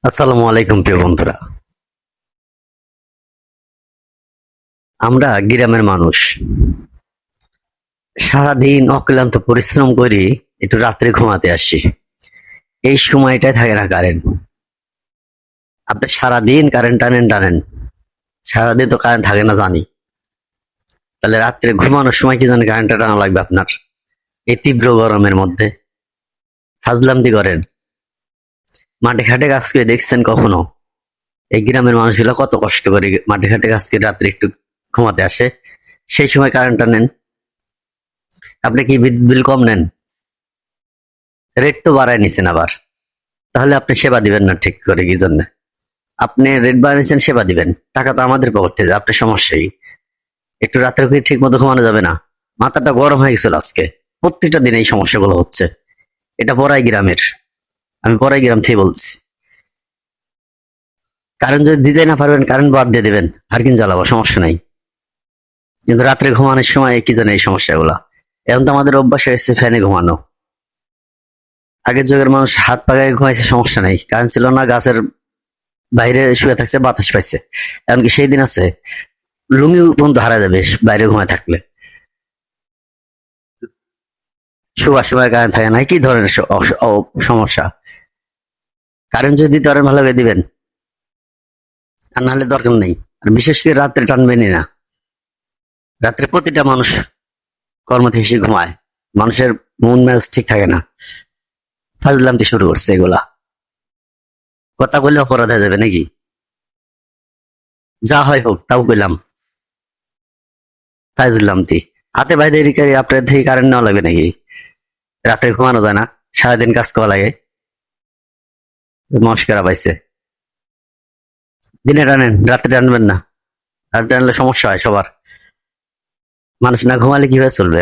আসসালামু আলাইকুম প্রিয় বন্ধুরা। আমরা গ্রামের মানুষ, সারাদিন অক্লান্ত পরিশ্রম করি, একটু রাত্রে ঘুমাতে আসি। এই সময়টাই থাকে না কারেন্ট। আপনি সারাদিন কারেন্ট টানেন, সারাদিন তো কারেন্ট থাকে না জানি। তাহলে রাত্রে ঘুমানোর সময় কি জানি কারেন্টটা টানা লাগবে আপনার? এই তীব্র গরমের মধ্যে ফাজলামতি করেন। মাঠে ঘাটে কাজ করে দেখছেন কখনো? এই গ্রামের মানুষগুলো কত কষ্ট করে মাঠে ঘাটে কাজ করে রাত্রে একটু ঘুমাতে আসে, সেই সময় কারেন্ট টানেন। আপনি কি বিদ্যুৎ বিল কম নেন? রেট তো বাড়ায় নিছেন আবার। তাহলে আপনি সেবা দিবেন না ঠিক করে কি জন্য? আপনি রেট বাড়াইছেন, সেবা দিবেন, টাকা তো আমাদের পকেট থেকে, আপনার সমস্যাই। একটু রাতের কি ঠিক মতো ঘুমানো যাবে না? মাথাটা গরম হয়ে গেছিল আজকে। প্রত্যেকটা দিন এই সমস্যাগুলো হচ্ছে। এটা বড়াই গ্রামের, আমি বড়াই গ্রাম থেকে বলছি। কারেন্ট যদি দিতে না পারবেন, কারেন্ট বাদ দিয়ে দেবেন, আর কিন জ্বালাবো, সমস্যা নাই। কিন্তু রাত্রে ঘুমানোর সময় কি জানে এই সমস্যাগুলা। এখন তো আমাদের অভ্যাস হয়েছে ফ্যানে ঘুমানো। আগের যুগের মানুষ হাত পাকায় ঘুমাইছে, সমস্যা নাই, কারেন্ট ছিল না, গাছের বাইরে শুয়ে থাকছে, বাতাস পাইছে। এমনকি সেই দিন আছে লুঙ্গি পর্যন্ত হারা যাবে বাইরে ঘুমায় থাকলে। শোয়ার সময় কারেন্ট থাকে না, কি ধরনের সমস্যা? কারেন্ট যদি দিতে পারেন ভালো করে দিবেন, আর নাহলে দরকার নেই। আর বিশেষ করে রাত্রে টানবেনই না। রাত্রে প্রতিটা মানুষ কর্ম থেকে এসে ঘুমায়, মানুষের মন মেজাজ ঠিক থাকে না, ফাজলামতি শুরু করছে এগুলা। কথা বললে অপরাধ হয়ে যাবে নাকি? যা হয় হোক, তাও কইলাম ফাজলামতি। হাতে বাইরে রেখে আপনার থেকে কারেন্ট নেওয়া লাগবে নাকি? রাত্রে ঘুমানো যায় না, সারাদিন কাজ করা লাগে, মস্করা পাইছে। দিনে টানেন, রাত্রে টানবেন না। রাত্রে টানলে সমস্যা হয় সবার। মানুষ না ঘুমালে কিভাবে চলবে?